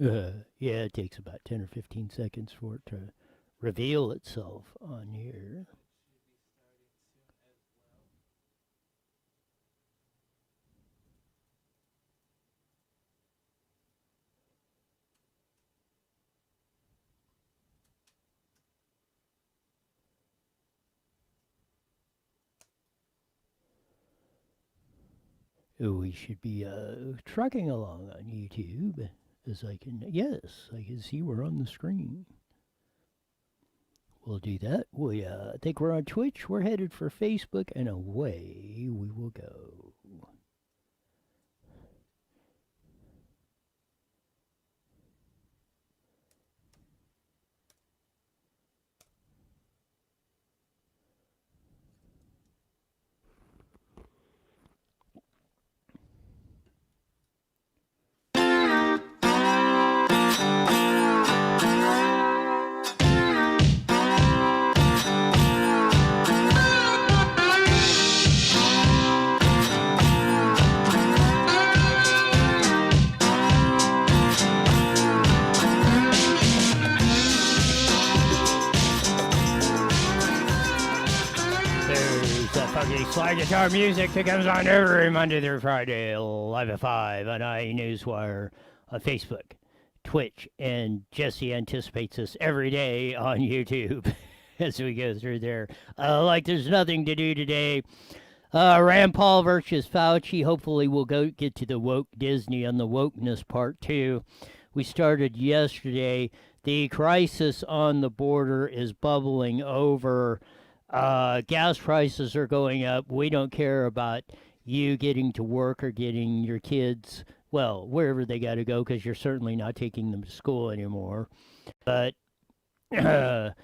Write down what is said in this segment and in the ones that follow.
Yeah, it takes about 10 or 15 seconds for it to reveal itself on here. We should be trucking along on YouTube as I can. Yes, I can see we're on the screen. We'll do that. We think we're on Twitch. We're headed for Facebook, and away we will go. Slide guitar music that comes on every Monday through Friday, live at 5 on Newswire, on Facebook, Twitch, and Jesse anticipates us every day on YouTube as we go through there. Like there's nothing to do today. Rand Paul versus Fauci. Hopefully we'll get to the woke Disney on the wokeness part too. We started yesterday. The crisis on the border is bubbling over. Gas prices are going up. We don't care about you getting to work or getting your kids, well, wherever they got to go, because you're certainly not taking them to school anymore. But that,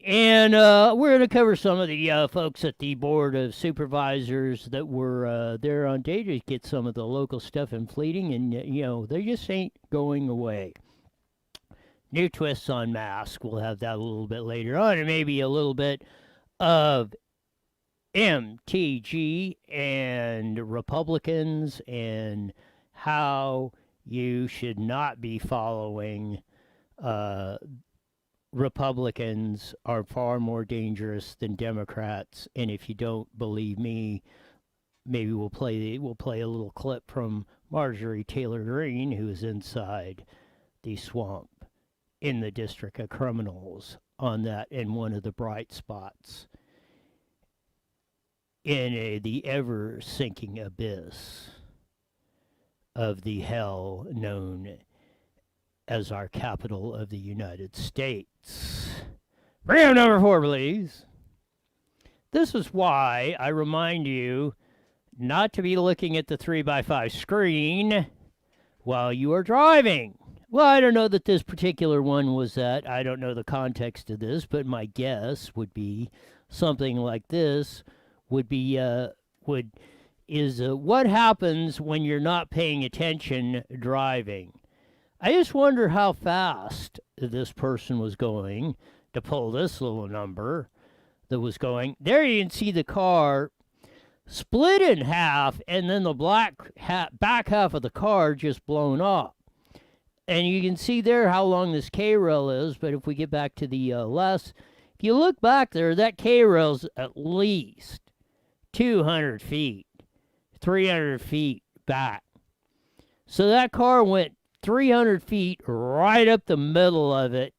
and we're going to cover some of the folks at the Board of Supervisors that were there on day to get some of the local stuff in Fleeting, and, they just ain't going away. New twists on masks. We'll have that a little bit later on, and maybe a little bit of MTG and Republicans and how you should not be following. Republicans are far more dangerous than Democrats, and if you don't believe me, maybe we'll play a little clip from Marjorie Taylor Greene, who is inside the swamp in the District of Criminals on that in one of the bright spots in the ever-sinking abyss of the hell known as our capital of the United States. Bring up number 4, please. This is why I remind you not to be looking at the 3x5 screen while you are driving. Well, I don't know that this particular one was that. I don't know the context of this, but my guess would be something like this would be what happens when you're not paying attention driving. I just wonder how fast this person was going to pull this little number that was going. There you can see the car split in half, and then the back half of the car just blown off. And you can see there how long this K-rail is, but if we get back to the if you look back there, that K-rail's at least 200 feet, 300 feet back. So that car went 300 feet right up the middle of it.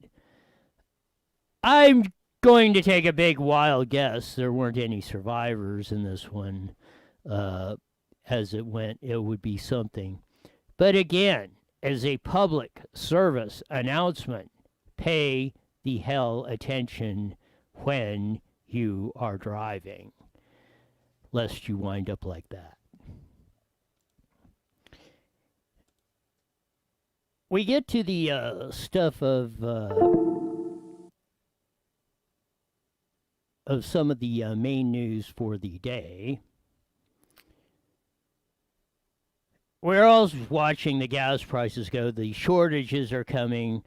I'm going to take a big wild guess there weren't any survivors in this one. As it went, it would be something. But again, as a public service announcement, pay the hell attention when you are driving, lest you wind up like that. We get to the stuff of some of the main news for the day. We're also watching the gas prices go. The shortages are coming.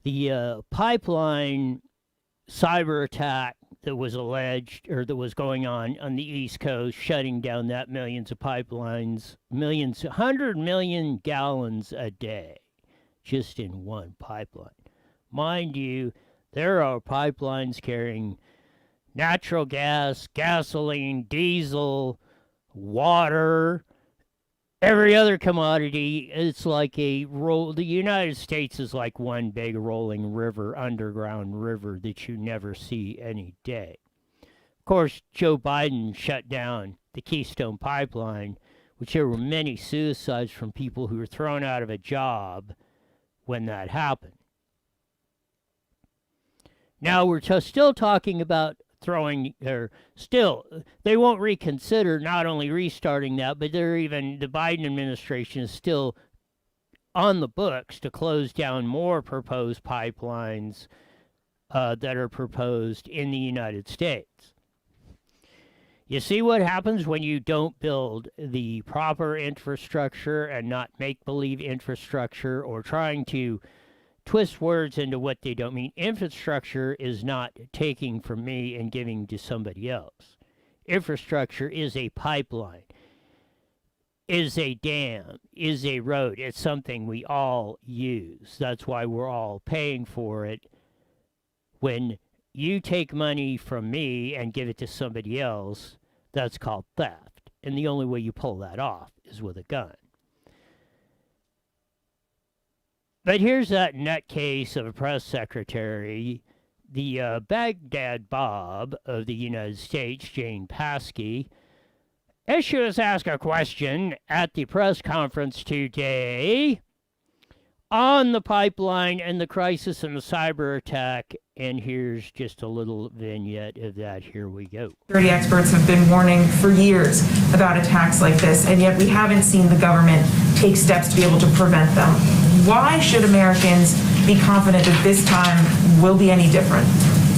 The pipeline cyber attack that was alleged or that was going on the East Coast, shutting down that millions of pipelines, 100 million gallons a day. just in one pipeline. Mind you, there are pipelines carrying natural gas, gasoline, diesel, water, every other commodity. It's like the United States is like one big rolling river, underground river that you never see any day. Of course, Joe Biden shut down the Keystone Pipeline, which there were many suicides from people who were thrown out of a job when that happened. Now we're still talking about they won't reconsider not only restarting that, but the Biden administration is still on the books to close down more proposed pipelines that are proposed in the United States. You see what happens when you don't build the proper infrastructure and not make-believe infrastructure, or trying to twist words into what they don't mean. Infrastructure is not taking from me and giving to somebody else. Infrastructure is a pipeline, is a dam, is a road. It's something we all use. That's why we're all paying for it. When you take money from me and give it to somebody else, that's called theft. And the only way you pull that off is with a gun. But here's that nutcase of a press secretary, the Baghdad Bob of the United States, Jane Paskey, as she was asked a question at the press conference today on the pipeline and the crisis and the cyber attack. And here's just a little vignette of that. Here we go. Security experts have been warning for years about attacks like this, and yet we haven't seen the government take steps to be able to prevent them. Why should Americans be confident that this time will be any different?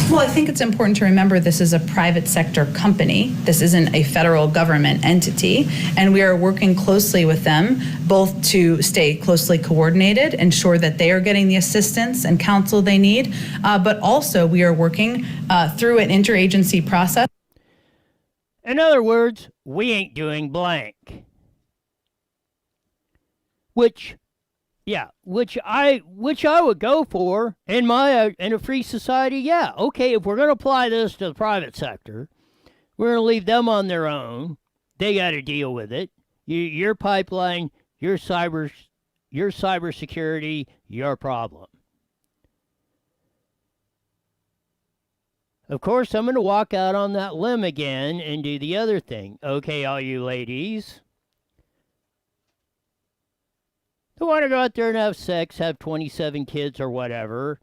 Well, I think it's important to remember this is a private sector company. This isn't a federal government entity, and we are working closely with them both to stay closely coordinated, ensure that they are getting the assistance and counsel they need, but also we are working through an interagency process. In other words, we ain't doing blank. Which I would go for in a free society. Yeah, okay, if we're going to apply this to the private sector, we're going to leave them on their own. They got to deal with it. Your pipeline, your cybersecurity, your problem. Of course, I'm going to walk out on that limb again and do the other thing. Okay, all you ladies who want to go out there and have sex, have 27 kids or whatever,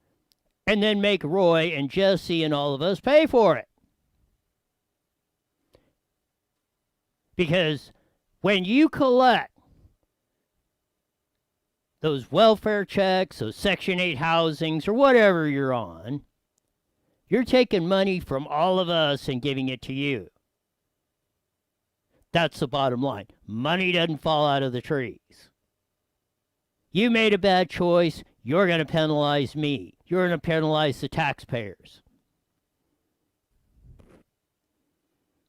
and then make Roy and Jesse and all of us pay for it. Because when you collect those welfare checks, those Section 8 housings, or whatever you're on, you're taking money from all of us and giving it to you. That's the bottom line. Money doesn't fall out of the trees. You made a bad choice, you're going to penalize me. You're going to penalize the taxpayers.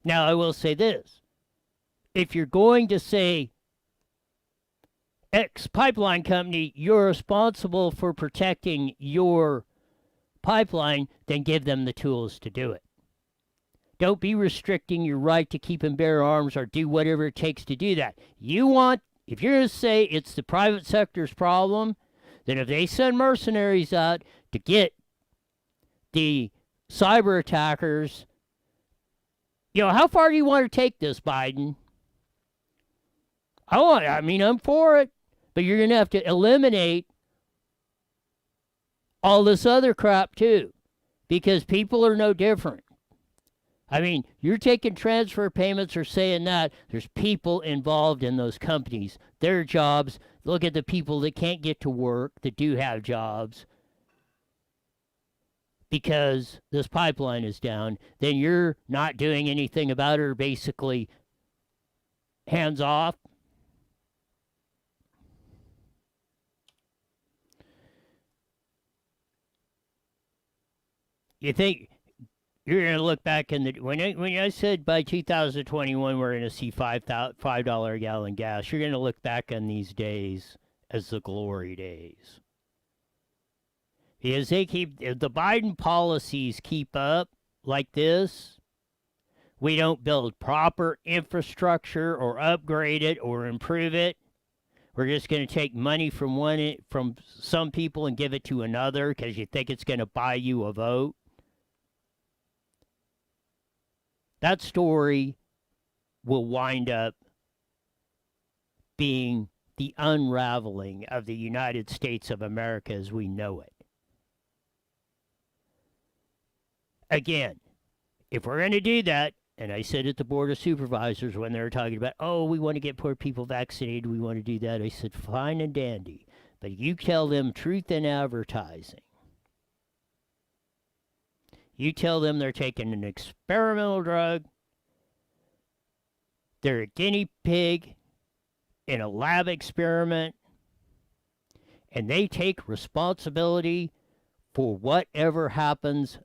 Now, I will say this. If you're going to say, X pipeline company, you're responsible for protecting your pipeline, then give them the tools to do it. Don't be restricting your right to keep and bear arms or do whatever it takes to do that. If you're going to say it's the private sector's problem, then if they send mercenaries out to get the cyber attackers, how far do you want to take this, Biden? I'm for it, but you're going to have to eliminate all this other crap too, because people are no different. You're taking transfer payments or saying that. There's people involved in those companies. Their jobs. Look at the people that can't get to work, that do have jobs. Because this pipeline is down, then you're not doing anything about it, or basically hands off. You think you're going to look back when I said by 2021 we're going to see $5 a gallon gas, you're going to look back on these days as the glory days. Because if the Biden policies keep up like this, we don't build proper infrastructure or upgrade it or improve it. We're just going to take money from some people and give it to another because you think it's going to buy you a vote. That story will wind up being the unraveling of the United States of America as we know it. Again, if we're going to do that, and I said at the Board of Supervisors when they were talking about, oh, we want to get poor people vaccinated, we want to do that, I said, fine and dandy. But you tell them truth in advertising. You tell them they're taking an experimental drug, they're a guinea pig in a lab experiment, and they take responsibility for whatever happens,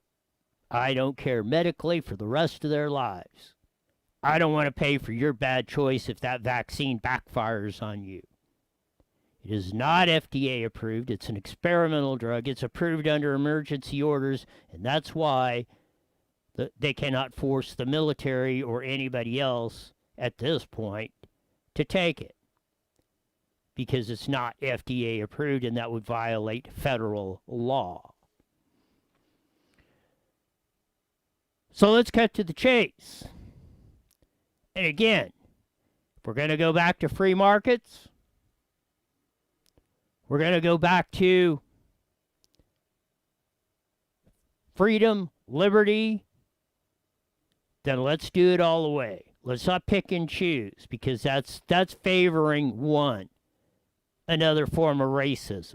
I don't care, medically for the rest of their lives. I don't want to pay for your bad choice if that vaccine backfires on you. It is not FDA approved. It's an experimental drug. It's approved under emergency orders, and that's why they cannot force the military or anybody else at this point to take it, because it's not FDA approved, and that would violate federal law. So let's cut to the chase. And again, if we're going to go back to free markets, we're going to go back to freedom, liberty, then let's do it all the way. Let's not pick and choose, because that's favoring another form of racism.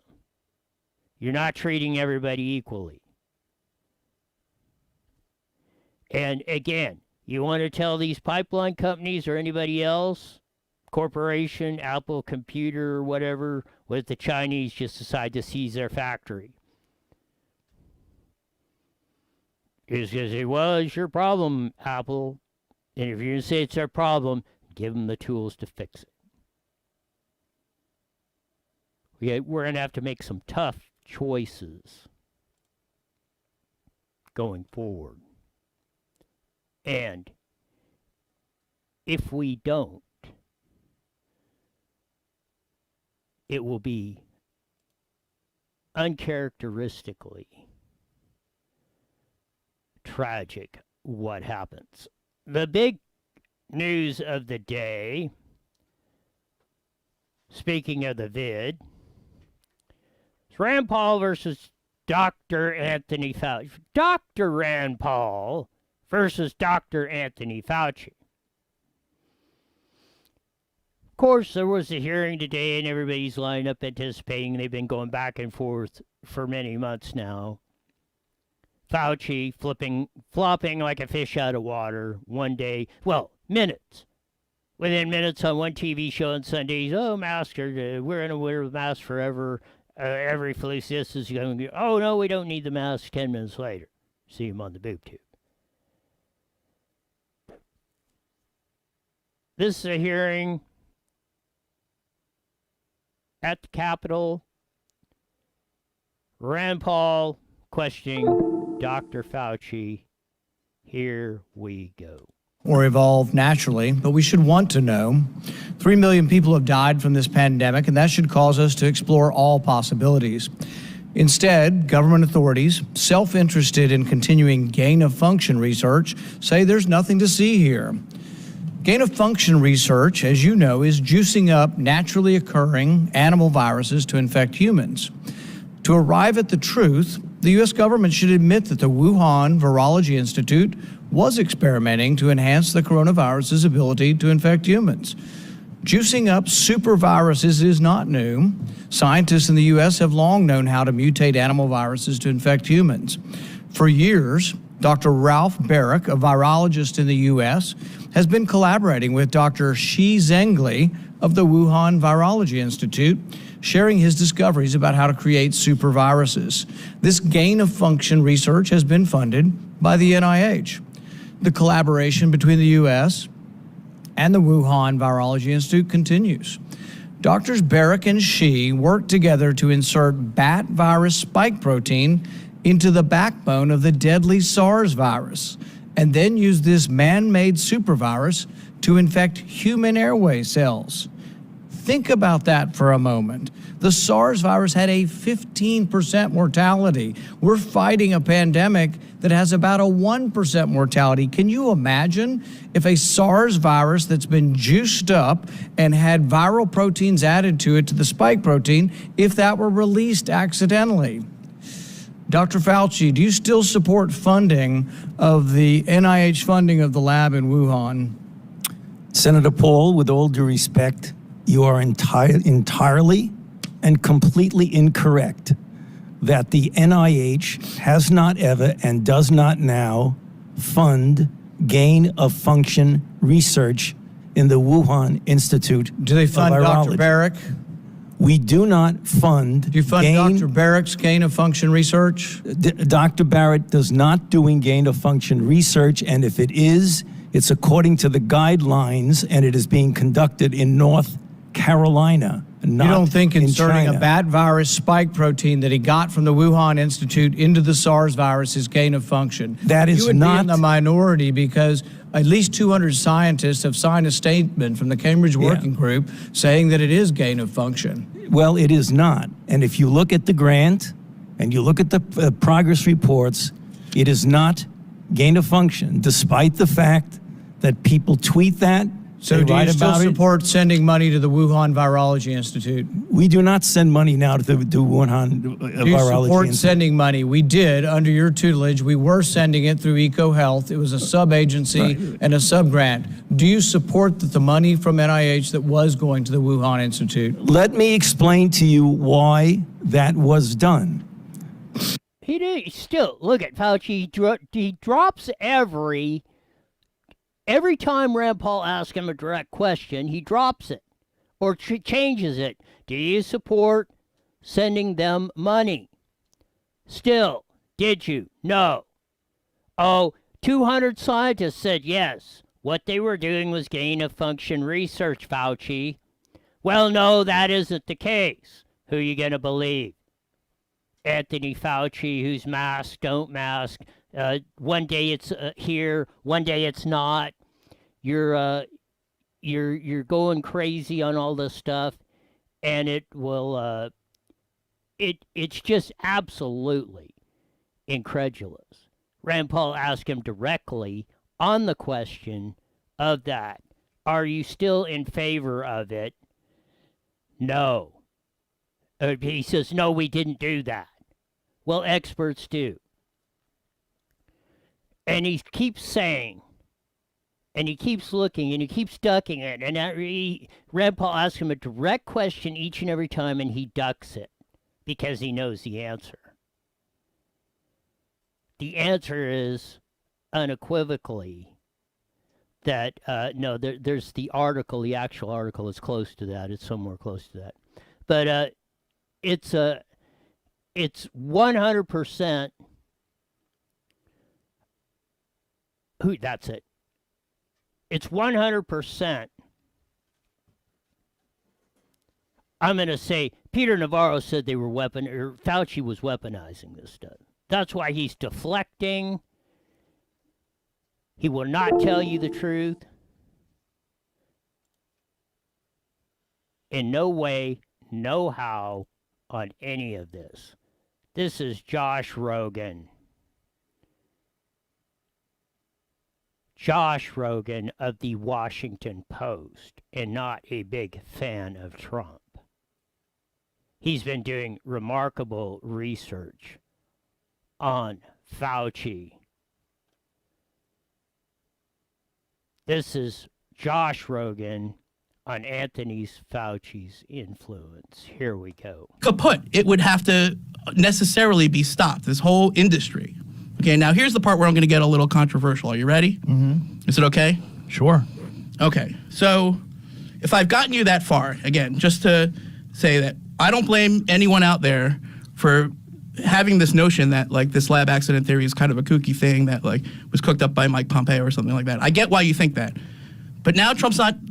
You're not treating everybody equally. And again, you want to tell these pipeline companies or anybody else, corporation, Apple Computer, or whatever, what if the Chinese just decide to seize their factory? It's going to say, well, it's your problem, Apple. And if you're going to say it's their problem, give them the tools to fix it. We're going to have to make some tough choices going forward. And if we don't, it will be uncharacteristically tragic what happens. The big news of the day, speaking of the vid, is Rand Paul versus Dr. Anthony Fauci. Dr. Rand Paul versus Dr. Anthony Fauci. Of course, there was a hearing today, and everybody's lined up anticipating. They've been going back and forth for many months now. Fauci flopping like a fish out of water one day. Well, minutes. Within minutes on one TV show on Sundays, oh, mask, we're going to wear a mask forever. Every flu is going to be, oh, no, we don't need the mask. 10 minutes later, see him on the boob tube. This is a hearing at the Capitol. Rand Paul questioning Dr. Fauci. Here we go. Or evolve naturally, but we should want to know. 3 million people have died from this pandemic, and that should cause us to explore all possibilities. Instead, government authorities, self-interested in continuing gain-of-function research, say there's nothing to see here. Gain-of-function research, as you know, is juicing up naturally occurring animal viruses to infect humans. To arrive at the truth, the U.S. government should admit that the Wuhan Virology Institute was experimenting to enhance the coronavirus's ability to infect humans. Juicing up superviruses is not new. Scientists in the U.S. have long known how to mutate animal viruses to infect humans. For years, Dr. Ralph Barrick, a virologist in the U.S., has been collaborating with Dr. Shi Zhengli of the Wuhan Virology Institute, sharing his discoveries about how to create superviruses. This gain-of-function research has been funded by the NIH. The collaboration between the U.S. and the Wuhan Virology Institute continues. Doctors Barrick and Shi worked together to insert bat virus spike protein into the backbone of the deadly SARS virus, and then used this man-made supervirus to infect human airway cells. Think about that for a moment. The SARS virus had a 15% mortality. We're fighting a pandemic that has about a 1% mortality. Can you imagine if a SARS virus that's been juiced up and had viral proteins added to it, to the spike protein, if that were released accidentally? Dr. Fauci, do you still support funding of the NIH funding of the lab in Wuhan? Senator Paul, with all due respect, you are entirely and completely incorrect that the NIH has not ever and does not now fund gain-of-function research in the Wuhan Institute Do they fund of Virology. Dr. Barrick? We do not fund Do you fund Dr. Barrick's gain-of-function research? Dr. Barrett does not doing gain-of-function research, and if it is, it's according to the guidelines, and it is being conducted in North Carolina, not You don't think in inserting China. a bat virus spike protein that he got from the Wuhan Institute into the SARS virus is gain of function? That is You would be not- in the minority because at least 200 scientists have signed a statement from the Cambridge Working Group saying that it is gain of function. Well, it is not. And if you look at the grant and you look at the progress reports, it is not gain of function, despite the fact that people tweet that. So they do you write still about it. support sending money to the Wuhan Virology Institute? We do not send money now to the Wuhan Do you Virology support Institute. sending money? We did under your tutelage. We were sending it through EcoHealth. It was a sub-agency and a sub-grant. Do you support that the money from NIH that was going to the Wuhan Institute? Let me explain to you why that was done. He did, still, look at Fauci. He drops every time Rand Paul asks him a direct question, he drops it or changes it. Do you support sending them money? Still, did you? No. Oh, 200 scientists said yes. What they were doing was gain-of-function research, Fauci. Well, no, that isn't the case. Who are you going to believe? Anthony Fauci, who's masked, don't mask. One day it's here, one day it's not. You're going crazy on all this stuff, and it will. It's just absolutely incredulous. Rand Paul asked him directly on the question of that. Are you still in favor of it? No. He says, no, we didn't do that. Well, experts do. And he keeps saying, and he keeps looking, and he keeps ducking it. And Rand Paul asks him a direct question each and every time, and he ducks it because he knows the answer. The answer is unequivocally that, no, there's the article, the actual article is close to that. It's somewhere close to that. But it's 100%. That's it. It's 100%. I'm going to say Peter Navarro said they were Fauci was weaponizing this stuff. That's why he's deflecting. He will not tell you the truth. In no way, no how on any of this. This is Josh Rogan. Josh Rogan of the Washington Post, and not a big fan of Trump. He's been doing remarkable research on Fauci. This is Josh Rogan on Anthony Fauci's influence. Here we go. Kaput. It would have to necessarily be stopped, this whole industry. Okay, now here's the part where I'm going to get a little controversial. Are you ready? Mm-hmm. Is it okay? Sure. Okay, so if I've gotten you that far, again, just to say that I don't blame anyone out there for having this notion that, like, this lab accident theory is kind of a kooky thing that, like, was cooked up by Mike Pompeo or something like that. I get why you think that. But now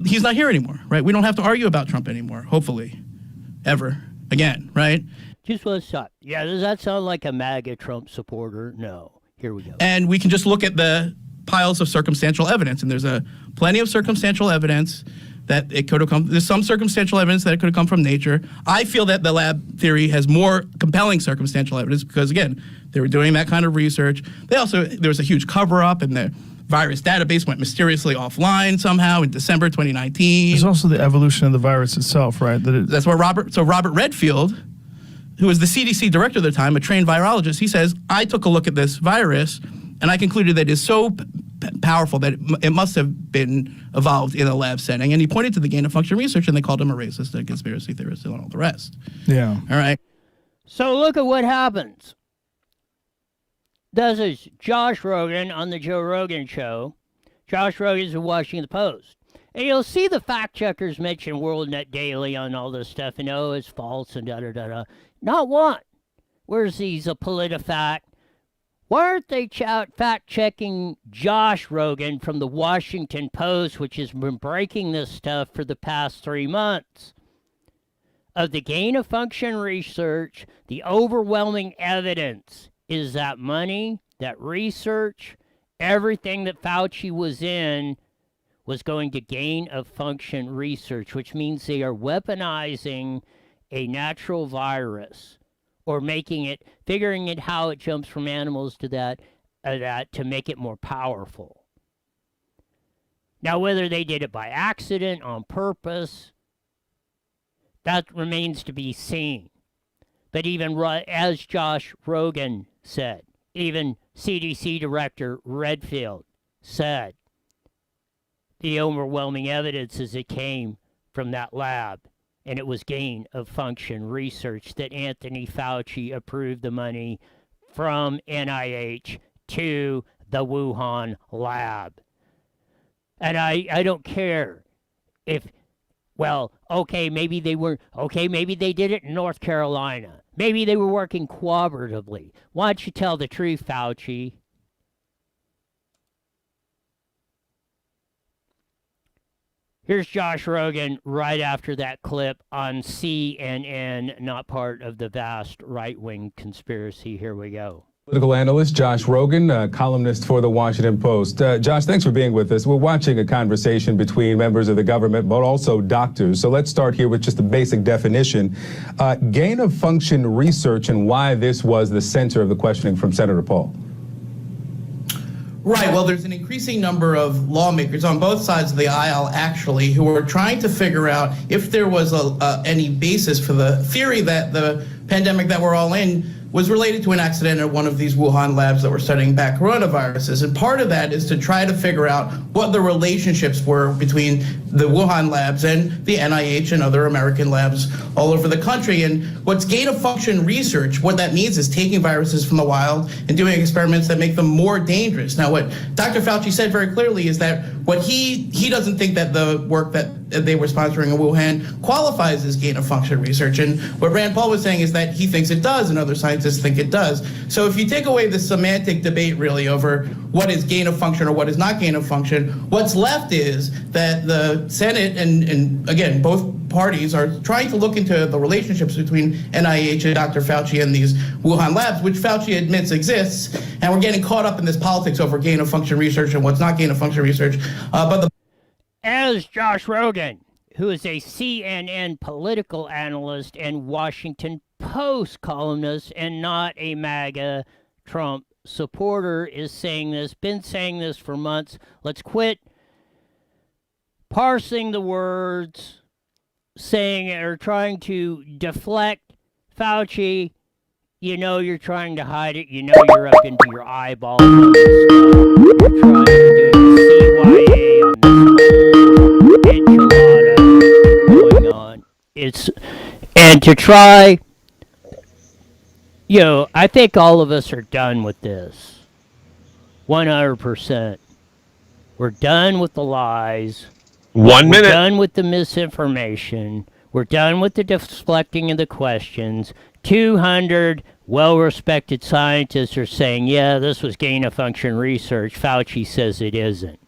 he's not here anymore, right? We don't have to argue about Trump anymore, hopefully, ever again, right? Just one stop. Yeah, does that sound like a MAGA Trump supporter? No. Here we go. And we can just look at the piles of circumstantial evidence, and there's plenty of circumstantial evidence that it could have come. There's some circumstantial evidence that it could have come from nature. I feel that the lab theory has more compelling circumstantial evidence because, again, they were doing that kind of research. There was a huge cover-up, and the virus database went mysteriously offline somehow in December 2019. There's also the evolution of the virus itself, right? That's where Robert Redfield, who was the CDC director at the time, a trained virologist, he says, I took a look at this virus and I concluded that it is so powerful that it must have been evolved in a lab setting. And he pointed to the gain-of-function research, and they called him a racist, a conspiracy theorist, and all the rest. Yeah. All right. So look at what happens. This is Josh Rogan on the Joe Rogan Show. Josh Rogan's in Washington Post. And you'll see the fact-checkers mention WorldNet Daily on all this stuff, and it's false, and da-da-da-da. Not one. Where's these PolitiFact? Why aren't they fact-checking Josh Rogan from the Washington Post, which has been breaking this stuff for the past 3 months? Of the gain-of-function research, the overwhelming evidence is that money, that research, everything that Fauci was in was going to gain-of-function research, which means they are weaponizing a natural virus or figuring it how it jumps from animals to that to make it more powerful. Now, whether they did it by accident, on purpose, that remains to be seen. But even as Josh Rogan said, even CDC Director Redfield said, the overwhelming evidence is it came from that lab, and it was gain-of-function research that Anthony Fauci approved the money from NIH to the Wuhan lab. And I don't care if, maybe they did it in North Carolina. Maybe they were working cooperatively. Why don't you tell the truth, Fauci? Here's Josh Rogan right after that clip on CNN, not part of the vast right-wing conspiracy. Here we go. Political analyst Josh Rogan, columnist for the Washington Post. Josh, thanks for being with us. We're watching a conversation between members of the government, but also doctors. So let's start here with just a basic definition. Gain-of-function research and why this was the center of the questioning from Senator Paul. Right. Well, there's an increasing number of lawmakers on both sides of the aisle, actually, who are trying to figure out if there was any basis for the theory that the pandemic that we're all in was related to an accident at one of these Wuhan labs that were studying back coronaviruses. And part of that is to try to figure out what the relationships were between the Wuhan labs and the NIH and other American labs all over the country. And what's gain-of-function research, what that means is taking viruses from the wild and doing experiments that make them more dangerous. Now, what Dr. Fauci said very clearly is that what he doesn't think that the work that they were sponsoring in Wuhan qualifies as gain-of-function research. And what Rand Paul was saying is that he thinks it does and other scientists think it does. So if you take away the semantic debate really over what is gain-of-function or what is not gain-of-function, what's left is that the Senate and again, both parties are trying to look into the relationships between NIH and Dr. Fauci and these Wuhan labs, which Fauci admits exists, and we're getting caught up in this politics over gain-of-function research and what's not gain-of-function research. As Josh Rogan, who is a CNN political analyst and Washington Post columnist and not a MAGA Trump supporter, is saying this, been saying this for months. Let's quit parsing the words, saying or trying to deflect. Fauci, you know you're trying to hide it. You know you're up into your eyeballs on this stuff. You're trying to do CYA on this whole enchilada going on. And to try, I think all of us are done with this. 100%. We're done with the lies. 1 minute. We're done with the misinformation. We're done with the deflecting of the questions. 200 well-respected scientists are saying, yeah, this was gain-of-function research. Fauci says it isn't.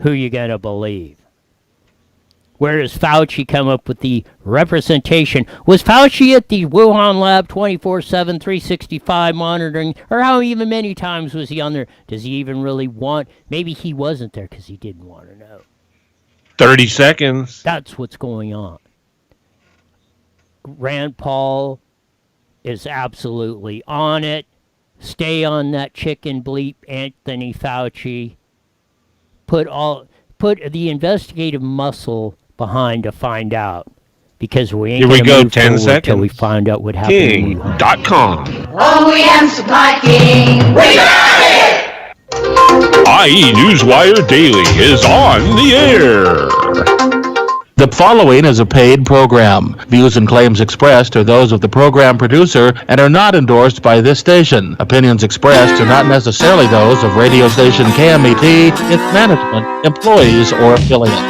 who you gonna believe? Where does Fauci come up with the representation? Was Fauci at the Wuhan lab 24/7, 365 monitoring? Or how even many times was he on there? Does he even really want? Maybe he wasn't there because he didn't want to know. 30 seconds. That's what's going on. Rand Paul is absolutely on it. Stay on that chicken bleep, Anthony Fauci. Put the investigative muscle behind to find out, because we ain't Here we gonna go, move 10 forward seconds. till we find out what happened. King.com. OEM Supply King. We got it! IE Newswire Daily is on the air. The following is a paid program. Views and claims expressed are those of the program producer and are not endorsed by this station. Opinions expressed are not necessarily those of radio station KMET, its management, employees, or affiliates.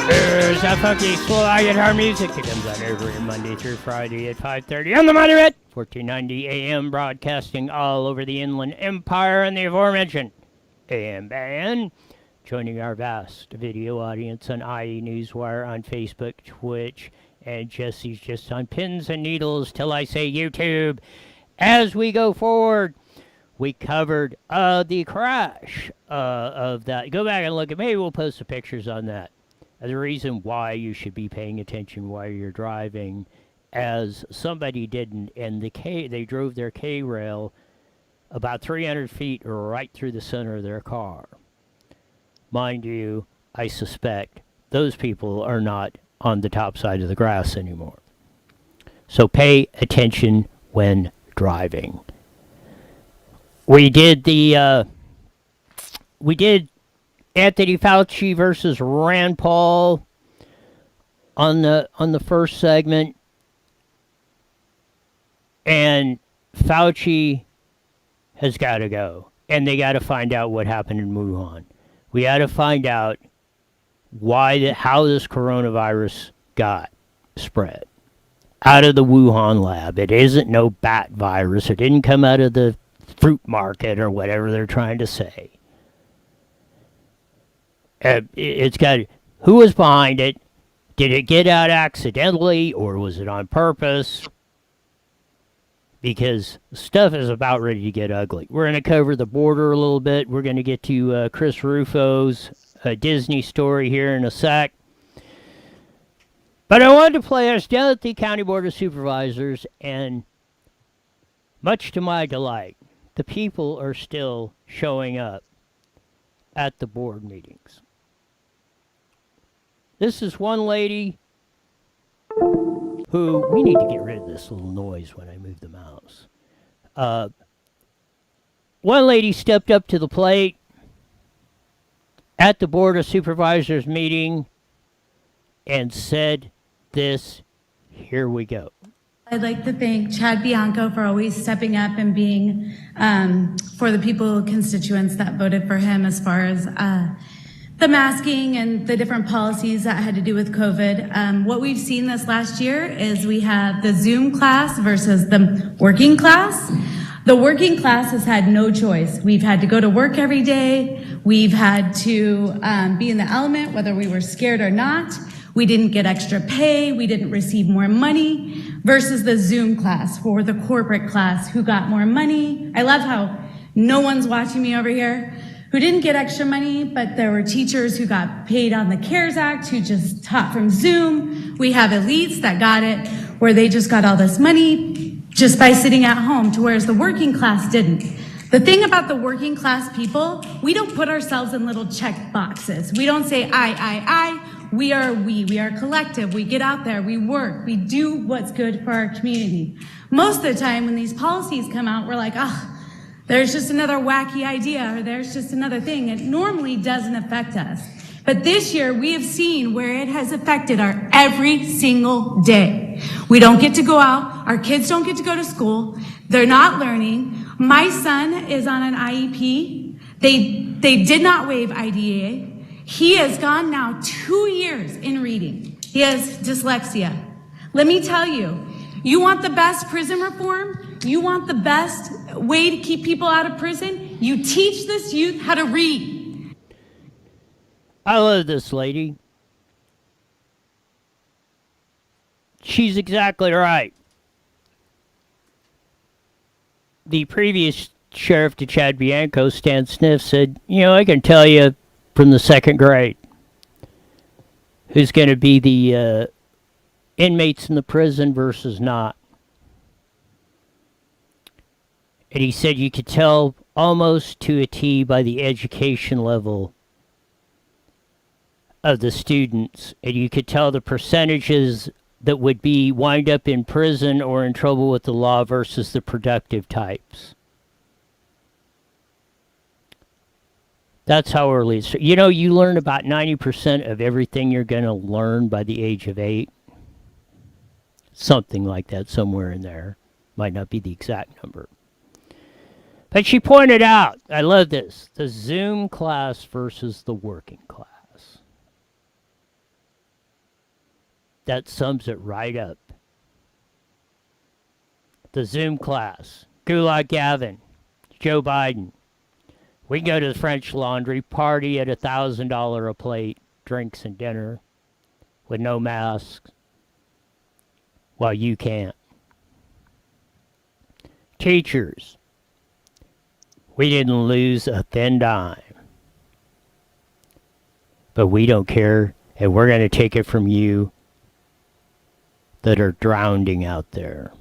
There's that funky slow guitar music that comes on every Monday through Friday at 5:30 on the Moderate, 1490 AM, broadcasting all over the Inland Empire and the aforementioned AM band. Joining our vast video audience on IE Newswire on Facebook, Twitch, and Jesse's just on pins and needles till I say YouTube. As we go forward, we covered the crash of that. Go back and look at. Maybe we'll post the pictures on that. The reason why you should be paying attention while you're driving, as somebody didn't, and they drove their K-rail about 300 feet right through the center of their car. Mind you, I suspect those people are not on the top side of the grass anymore. So pay attention when driving. We did Anthony Fauci versus Rand Paul on the first segment, and Fauci has got to go, and they got to find out what happened in Wuhan. We got to find out how this coronavirus got spread out of the Wuhan lab. It isn't no bat virus. It didn't come out of the fruit market or whatever they're trying to say. It's got, who was behind it? Did it get out accidentally, or was it on purpose? Because stuff is about ready to get ugly. We're going to cover the border a little bit. We're going to get to Chris Rufo's Disney story here in a sec. But I wanted to play us down at the County Board of Supervisors, and much to my delight, the people are still showing up at the board meetings. This is one lady who, we need to get rid of this little noise when I move the mouse. One lady stepped up to the plate at the Board of Supervisors meeting and said this. Here we go. I'd like to thank Chad Bianco for always stepping up and being for the people, constituents that voted for him as far as the masking and the different policies that had to do with COVID. What we've seen this last year is we have the Zoom class versus the working class. The working class has had no choice. We've had to go to work every day. We've had to be in the element, whether we were scared or not. We didn't get extra pay. We didn't receive more money versus the Zoom class or the corporate class who got more money. I love how no one's watching me over here who didn't get extra money, but there were teachers who got paid on the CARES Act who just taught from Zoom. We have elites that got it where they just got all this money just by sitting at home, to whereas the working class didn't. The thing about the working class people, we don't put ourselves in little check boxes. We don't say I. We are collective. We get out there, we work, we do what's good for our community. Most of the time when these policies come out, we're like, there's just another wacky idea, or there's just another thing. It normally doesn't affect us. But this year we have seen where it has affected our every single day. We don't get to go out. Our kids don't get to go to school. They're not learning. My son is on an IEP. They They did not waive IDEA. He has gone now 2 years in reading. He has dyslexia. Let me tell you, you want the best prison reform? You want the best way to keep people out of prison? You teach this youth how to read. I love this lady. She's exactly right. The previous sheriff to Chad Bianco, Stan Sniff, said, I can tell you from the second grade who's going to be the inmates in the prison versus not. And he said you could tell almost to a T by the education level of the students, and you could tell the percentages that would be wind up in prison or in trouble with the law versus the productive types. That's how early it's... you learn about 90% of everything you're going to learn by the age of 8. Something like that, somewhere in there. Might not be the exact number. But she pointed out, I love this, the Zoom class versus the working class. That sums it right up. The Zoom class. Gulag Gavin. Joe Biden. We can go to the French Laundry, party at $1,000 a plate, drinks and dinner, with no masks. Well, you can't. Teachers. We didn't lose a thin dime. But we don't care, and we're going to take it from you that are drowning out there.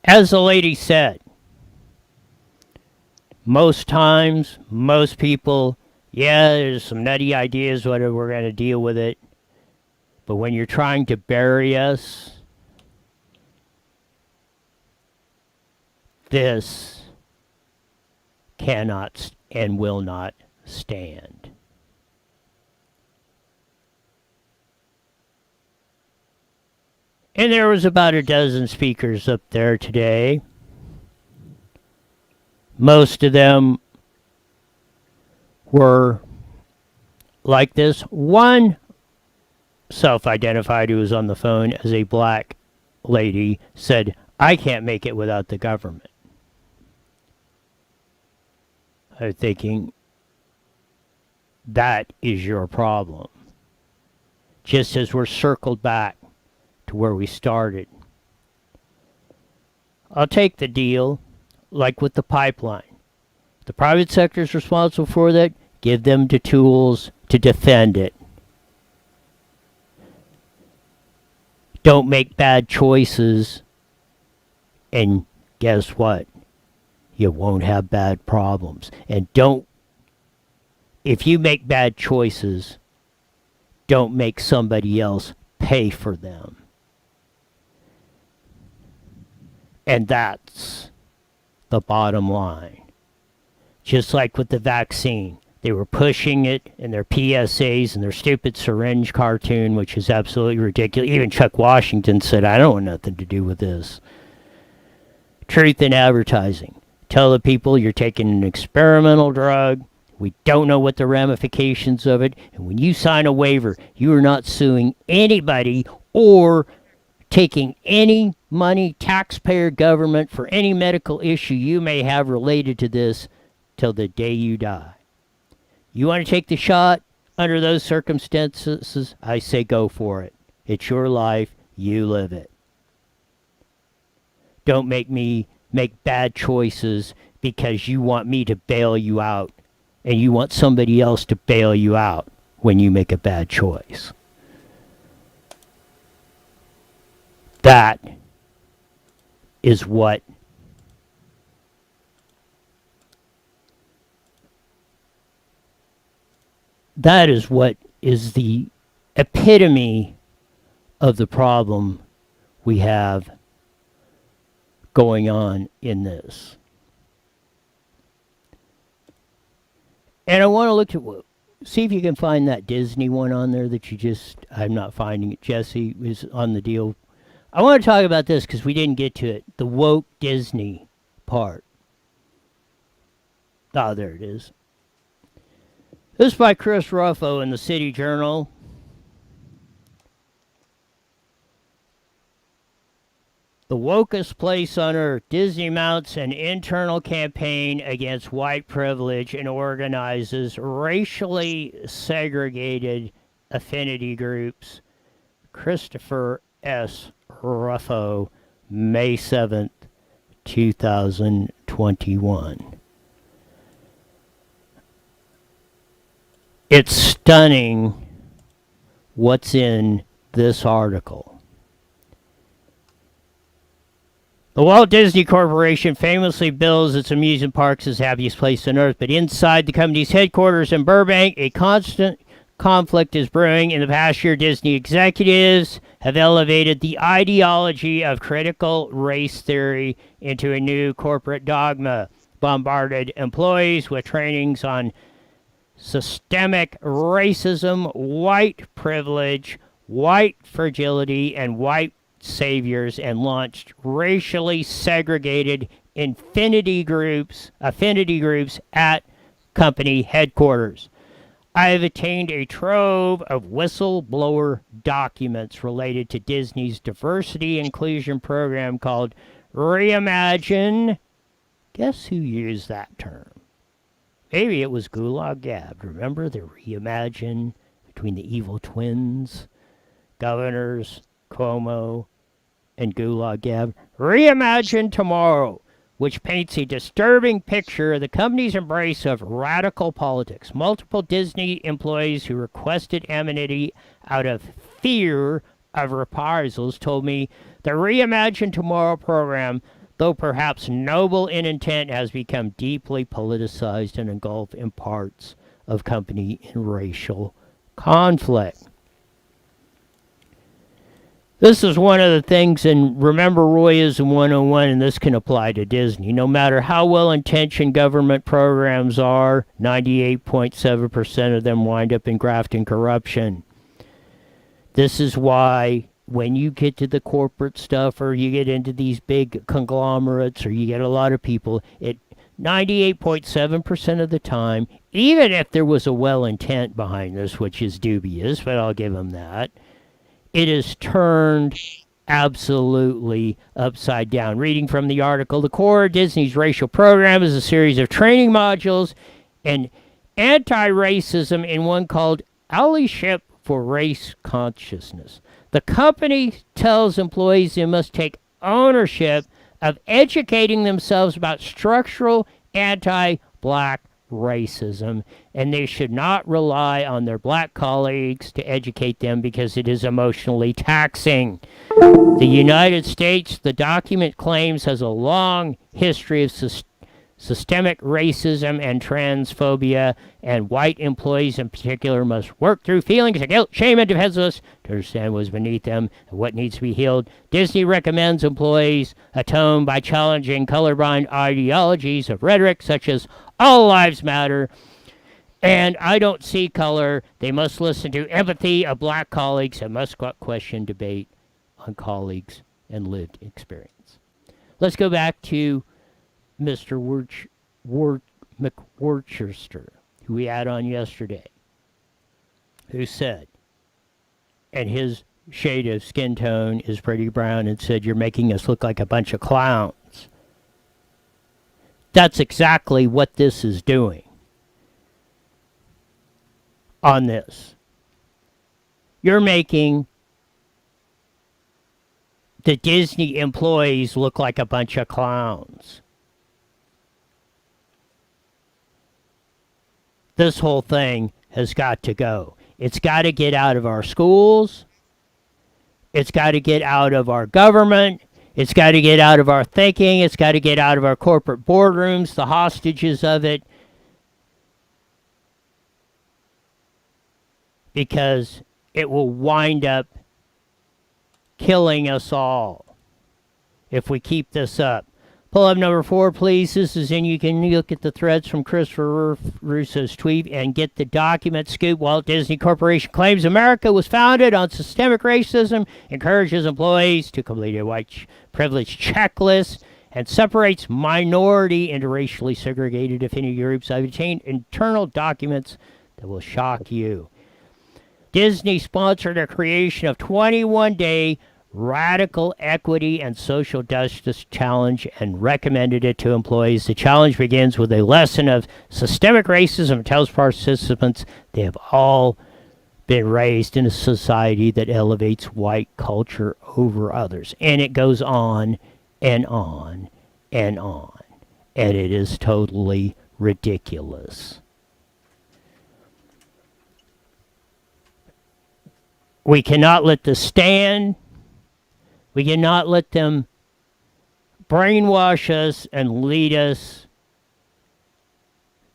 As the lady said, most times, most people, there's some nutty ideas whether we're going to deal with it. But when you're trying to bury us, this cannot and will not stand. And there was about a dozen speakers up there today. Most of them were like this. One self-identified who was on the phone as a black lady said, I can't make it without the government. I'm thinking, that is your problem. Just as we're circled back to where we started. I'll take the deal, like with the pipeline. The private sector is responsible for that. Give them the tools to defend it. Don't make bad choices, and guess what? You won't have bad problems. And if you make bad choices, don't make somebody else pay for them. And that's the bottom line. Just like with the vaccine. They were pushing it in their PSAs and their stupid syringe cartoon, which is absolutely ridiculous. Even Chuck Washington said, I don't want nothing to do with this. Truth in advertising. Tell the people you're taking an experimental drug. We don't know what the ramifications of it. And when you sign a waiver, you are not suing anybody or taking any money, taxpayer government, for any medical issue you may have related to this till the day you die. You want to take the shot under those circumstances? I say go for it. It's your life. You live it. Don't make me make bad choices because you want me to bail you out and you want somebody else to bail you out when you make a bad choice. That is what is the epitome of the problem we have going on in this. And I want to look at, see if you can find that Disney one on there that I'm not finding it. Jesse is on the deal. I want to talk about this because we didn't get to it. The woke Disney part. Ah, there it is. This is by Chris Ruffo in the City Journal. The wokest place on earth, Disney mounts an internal campaign against white privilege and organizes racially segregated affinity groups. Christopher S. Ruffo, May 7th, 2021. It's stunning what's in this article. The Walt Disney Corporation famously bills its amusement parks as the happiest place on earth, but inside the company's headquarters in Burbank, a constant conflict is brewing. In the past year, Disney executives have elevated the ideology of critical race theory into a new corporate dogma, bombarded employees with trainings on systemic racism, white privilege, white fragility, and white saviors, and launched racially segregated affinity groups at company headquarters. I have attained a trove of whistleblower documents related to Disney's diversity inclusion program called Reimagine. Guess who used that term? Maybe it was Gulag Gab. Remember the Reimagine between the evil twins, governors Cuomo and Gulag Gab? Reimagine Tomorrow, which paints a disturbing picture of the company's embrace of radical politics. Multiple Disney employees who requested anonymity out of fear of reprisals told me the Reimagine Tomorrow program, though perhaps noble in intent, has become deeply politicized and engulfed in parts of company in racial conflict. This is one of the things, and remember Royism 101, and this can apply to Disney. No matter how well-intentioned government programs are, 98.7% of them wind up in graft and corruption. This is why when you get to the corporate stuff, or you get into these big conglomerates, or you get a lot of people, 98.7% of the time, even if there was a well intent behind this, which is dubious, but I'll give them that, it is turned absolutely upside down. Reading from the article, the core of Disney's racial program is a series of training modules and anti-racism in one called Allyship for Race Consciousness. The company tells employees they must take ownership of educating themselves about structural anti-black racism, and they should not rely on their black colleagues to educate them because it is emotionally taxing. The United States, the document claims, has a long history of systemic racism and transphobia, and white employees in particular must work through feelings of guilt, shame, and defenselessness to understand what is beneath them and what needs to be healed. Disney recommends employees atone by challenging colorblind ideologies of rhetoric such as all lives matter and I don't see color. They must listen to empathy of black colleagues and must question debate on colleagues and lived experience. Let's go back to Mr. McWorcester, who we had on yesterday, who said, and his shade of skin tone is pretty brown, and said, "You're making us look like a bunch of clowns." That's exactly what this is doing on this. You're making the Disney employees look like a bunch of clowns. This whole thing has got to go. It's got to get out of our schools. It's got to get out of our government. It's got to get out of our thinking. It's got to get out of our corporate boardrooms, the hostages of it. Because it will wind up killing us all if we keep this up. Pull up number 4, please. This is in. You can look at the threads from Christopher Russo's tweet and get the document scoop. Walt Disney Corporation claims America was founded on systemic racism, encourages employees to complete a white privilege checklist, and separates minority into racially segregated affinity groups. I've obtained internal documents that will shock you. Disney sponsored a creation of 21-day radical equity and social justice challenge and recommended it to employees. The challenge begins with a lesson of systemic racism and tells participants they have all been raised in a society that elevates white culture over others. And it goes on and on and on. And it is totally ridiculous. We cannot let this stand. We cannot let them brainwash us and lead us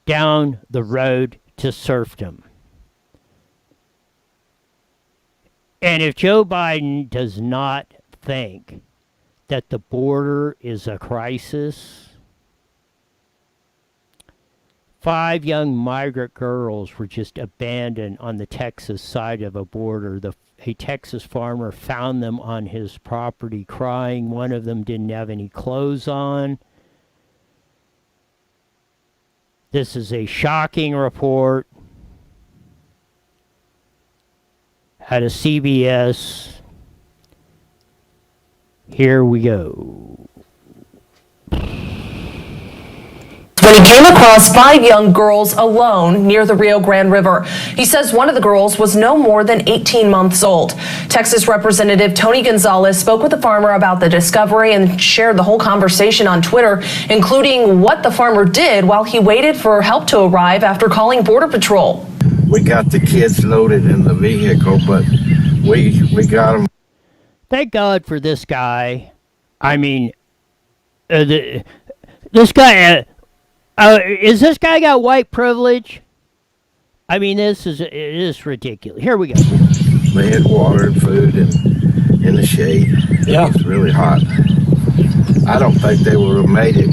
down the road to serfdom. And if Joe Biden does not think that the border is a crisis, 5 young migrant girls were just abandoned on the Texas side of a border. A Texas farmer found them on his property crying. One of them didn't have any clothes on. This is a shocking report out of CBS. Here we go. When he came across 5 young girls alone near the Rio Grande River. He says one of the girls was no more than 18 months old. Texas Representative Tony Gonzalez spoke with the farmer about the discovery and shared the whole conversation on Twitter, including what the farmer did while he waited for help to arrive after calling Border Patrol. We got the kids loaded in the vehicle, but we got them. Thank God for this guy. I mean, this guy... is this guy got white privilege? I mean, it is ridiculous. Here we go. They had water and food and in the shade. Yeah. It was really hot. I don't think they would have made it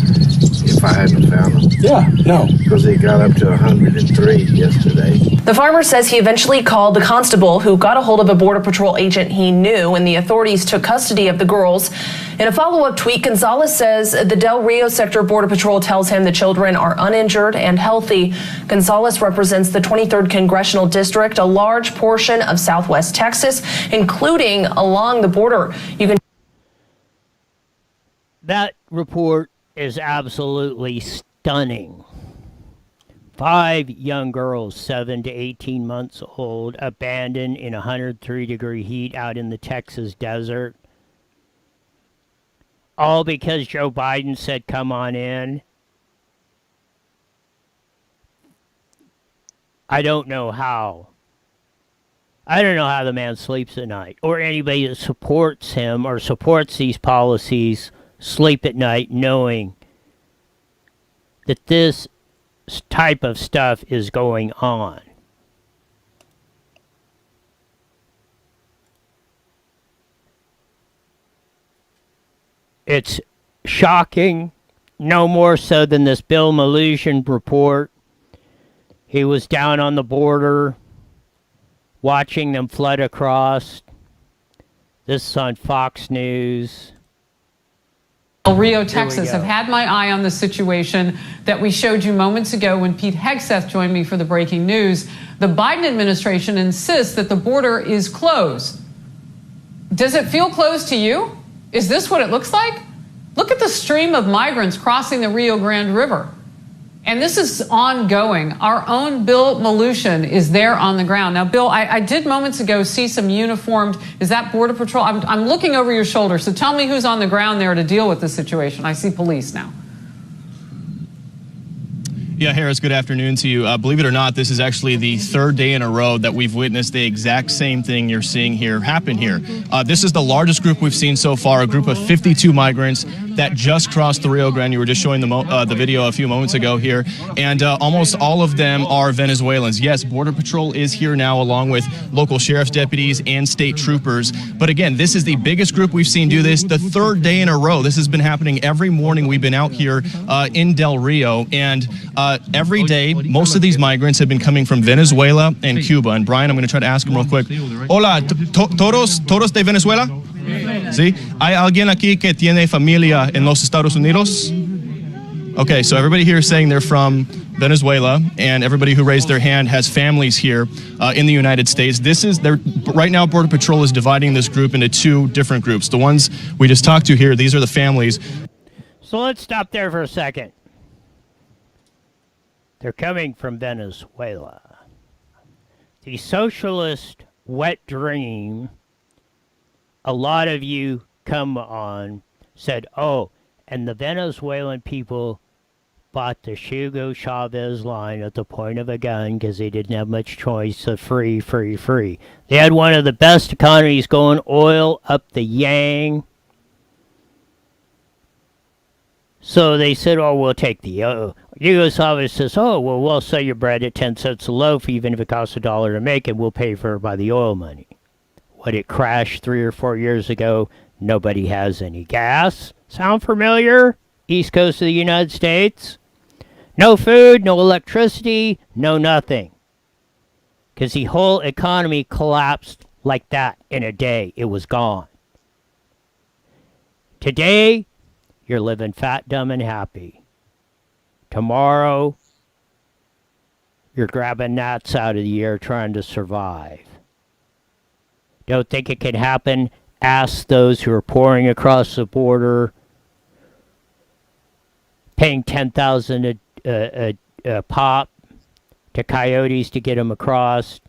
if I hadn't found them. Yeah, no. Because they got up to 103 yesterday. The farmer says he eventually called the constable who got a hold of a Border Patrol agent he knew, and the authorities took custody of the girls. In a follow-up tweet, Gonzalez says the Del Rio Sector Border Patrol tells him the children are uninjured and healthy. Gonzalez represents the 23rd Congressional District, a large portion of Southwest Texas, including along the border. That report is absolutely stunning. 5 young girls, 7 to 18 months old, abandoned in 103-degree heat out in the Texas desert. All because Joe Biden said, come on in. I don't know how. I don't know how the man sleeps at night, or anybody that supports him or supports these policies sleep at night knowing that this type of stuff is going on. It's shocking, no more so than this Bill Malusian report. He was down on the border watching them flood across. This is on Fox News. Rio, Texas. I've had my eye on the situation that we showed you moments ago when Pete Hegseth joined me for the breaking news. The Biden administration insists that the border is closed. Does it feel closed to you? Is this what it looks like? Look at the stream of migrants crossing the Rio Grande River. And this is ongoing. Our own Bill Malusian is there on the ground. Now, Bill, I did moments ago see some uniformed, is that Border Patrol? I'm looking over your shoulder, so tell me who's on the ground there to deal with this situation. I see police now. Yeah, Harris, good afternoon to you. Believe it or not, this is actually the 3rd day in a row that we've witnessed the exact same thing you're seeing here happen here. This is the largest group we've seen so far, a group of 52 migrants that just crossed the Rio Grande. You were just showing the video a few moments ago here, and almost all of them are Venezuelans. Yes, Border Patrol is here now along with local sheriff's deputies and state troopers. But again, this is the biggest group we've seen do this, the 3rd day in a row. This has been happening every morning we've been out here in Del Rio, and every day, most of these migrants have been coming from Venezuela and Cuba. And Brian, I'm going to try to ask him real quick. Hola, todos de Venezuela? ¿Sí? ¿Hay alguien aquí que tiene familia en los Estados Unidos? Okay, so everybody here is saying they're from Venezuela, and everybody who raised their hand has families here in the United States. Right now, Border Patrol is dividing this group into two different groups. The ones we just talked to here, these are the families. So let's stop there for a second. They're coming from Venezuela. The socialist wet dream, a lot of you come on, said, oh, and the Venezuelan people bought the Hugo Chavez line at the point of a gun because they didn't have much choice of free, free, free. They had one of the best economies going, oil up the yang. So they said, oh, we'll take the Hugo Chavez says, oh, well, we'll sell your bread at 10 cents a loaf, even if it costs $1 to make it, we'll pay for it by the oil money. When it crashed 3 or 4 years ago, nobody has any gas. Sound familiar? East Coast of the United States. No food, no electricity, no nothing. Because the whole economy collapsed like that in a day. It was gone. Today, you're living fat, dumb, and happy. Tomorrow, you're grabbing gnats out of the air trying to survive. Don't think it can happen? Ask those who are pouring across the border, paying $10,000 a pop to coyotes to get them across,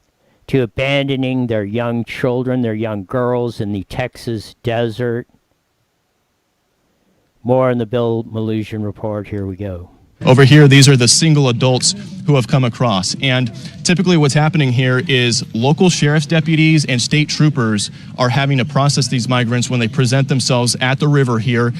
to abandoning their young children, their young girls in the Texas desert. More in the Bill Malusian report. Here we go. Over here, these are the single adults who have come across. And typically what's happening here is local sheriff's deputies and state troopers are having to process these migrants when they present themselves at the river here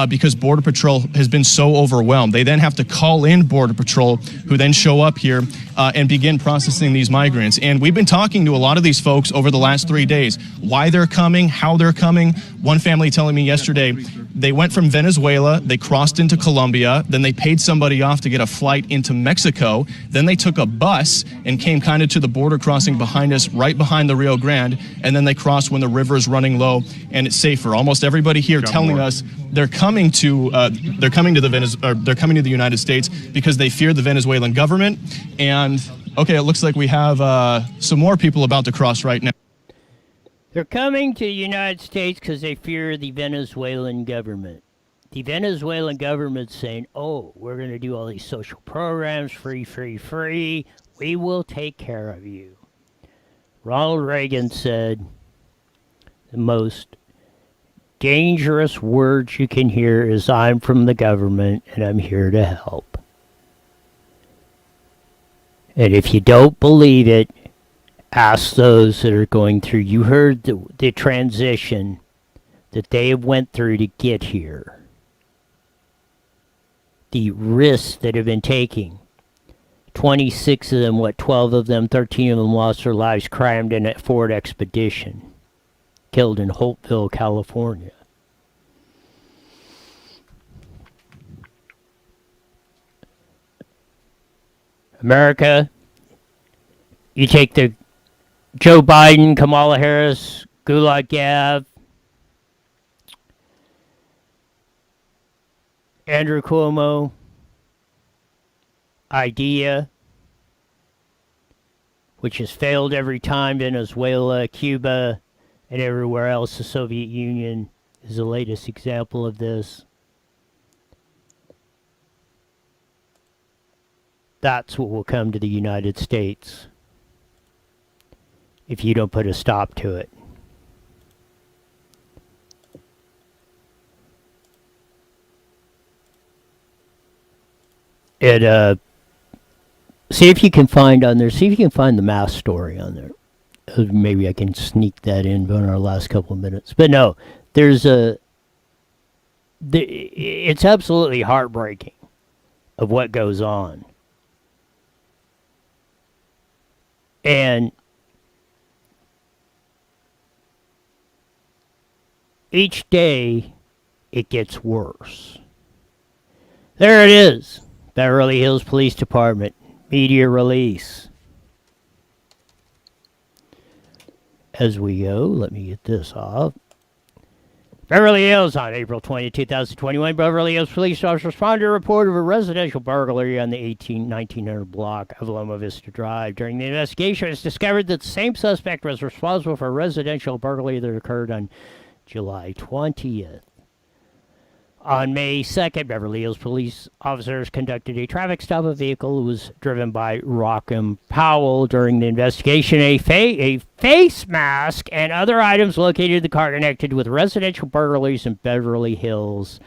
because Border Patrol has been so overwhelmed. They then have to call in Border Patrol, who then show up here and begin processing these migrants. And we've been talking to a lot of these folks over the last 3 days, why they're coming, how they're coming. One family telling me yesterday, they went from Venezuela, they crossed into Colombia, then they paid somebody off to get a flight into Mexico, then they took a bus and came kind of to the border crossing behind us, right behind the Rio Grande, and then they crossed when the river is running low and it's safer. Almost everybody here telling us they're coming to the United States because they fear the Venezuelan government. And okay, it looks like we have some more people about to cross right now. They're coming to the United States because they fear the Venezuelan government. The Venezuelan government's saying, oh, we're going to do all these social programs, free, free, free. We will take care of you. Ronald Reagan said the most dangerous words you can hear is, I'm from the government and I'm here to help. And if you don't believe it, ask those that are going through. You heard the transition that they went through to get here. The risks that have been taking. 26 of them, 12 of them, 13 of them lost their lives crammed in a Ford Expedition. Killed in Holtville, California. America, you take the Joe Biden, Kamala Harris, Gulak Gav, Andrew Cuomo, idea, which has failed every time. Venezuela, Cuba, and everywhere else. The Soviet Union is the latest example of this. That's what will come to the United States if you don't put a stop to it. See if you can find on there, see if you can find the mass story on there. Maybe I can sneak that in on our last couple of minutes. But no, it's absolutely heartbreaking of what goes on. And each day it gets worse. There it is. Beverly Hills Police Department media release. As we go, let me get this off. Beverly Hills on April 20, 2021. Beverly Hills police officers responded to a report of a residential burglary on the 1900 block of Loma Vista Drive. During the investigation, it was discovered that the same suspect was responsible for a residential burglary that occurred on July 20th. On May 2nd, Beverly Hills police officers conducted a traffic stop of a vehicle that was driven by Rockham Powell. During the investigation, a face mask and other items located in the car connected with residential burglaries in Beverly Hills,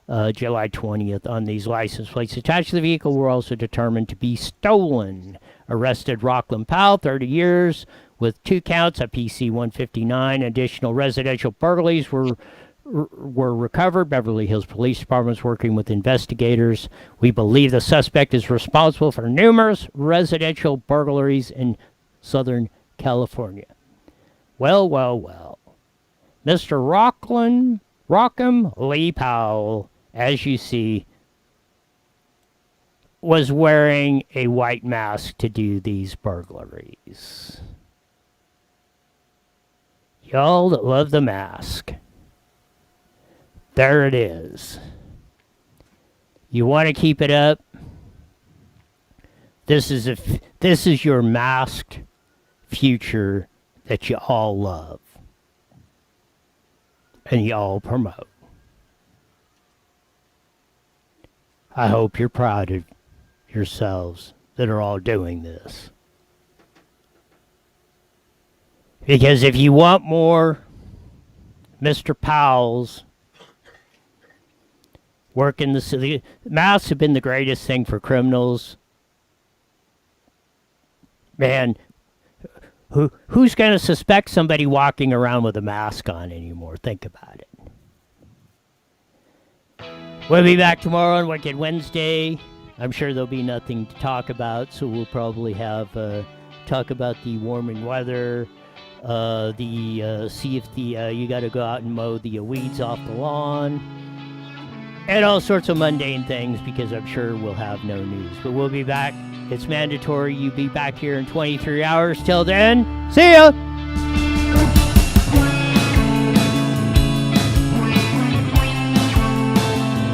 July 20th. On these license plates attached to the vehicle were also determined to be stolen. Arrested Rockham Powell, 30 years, with 2 counts of PC 159. Additional residential burglaries were recovered. Beverly Hills Police Department is working with investigators. We believe the suspect is responsible for numerous residential burglaries in Southern California. Well. Mr. Rockham Lee Powell, as you see, was wearing a white mask to do these burglaries. Y'all that love the mask. There it is. You want to keep it up? This is your masked future that you all love and you all promote. I hope you're proud of yourselves that are all doing this. Because if you want more Mr. Powell's work in the city, masks have been the greatest thing for criminals. Man, who's going to suspect somebody walking around with a mask on anymore? Think about it. We'll be back tomorrow on Wicked Wednesday. I'm sure there'll be nothing to talk about, so we'll probably have talk about the warming weather, see if you got to go out and mow the weeds off the lawn, and all sorts of mundane things, because I'm sure we'll have no news. But we'll be back. It's mandatory you be back here in 23 hours. Till then, see ya!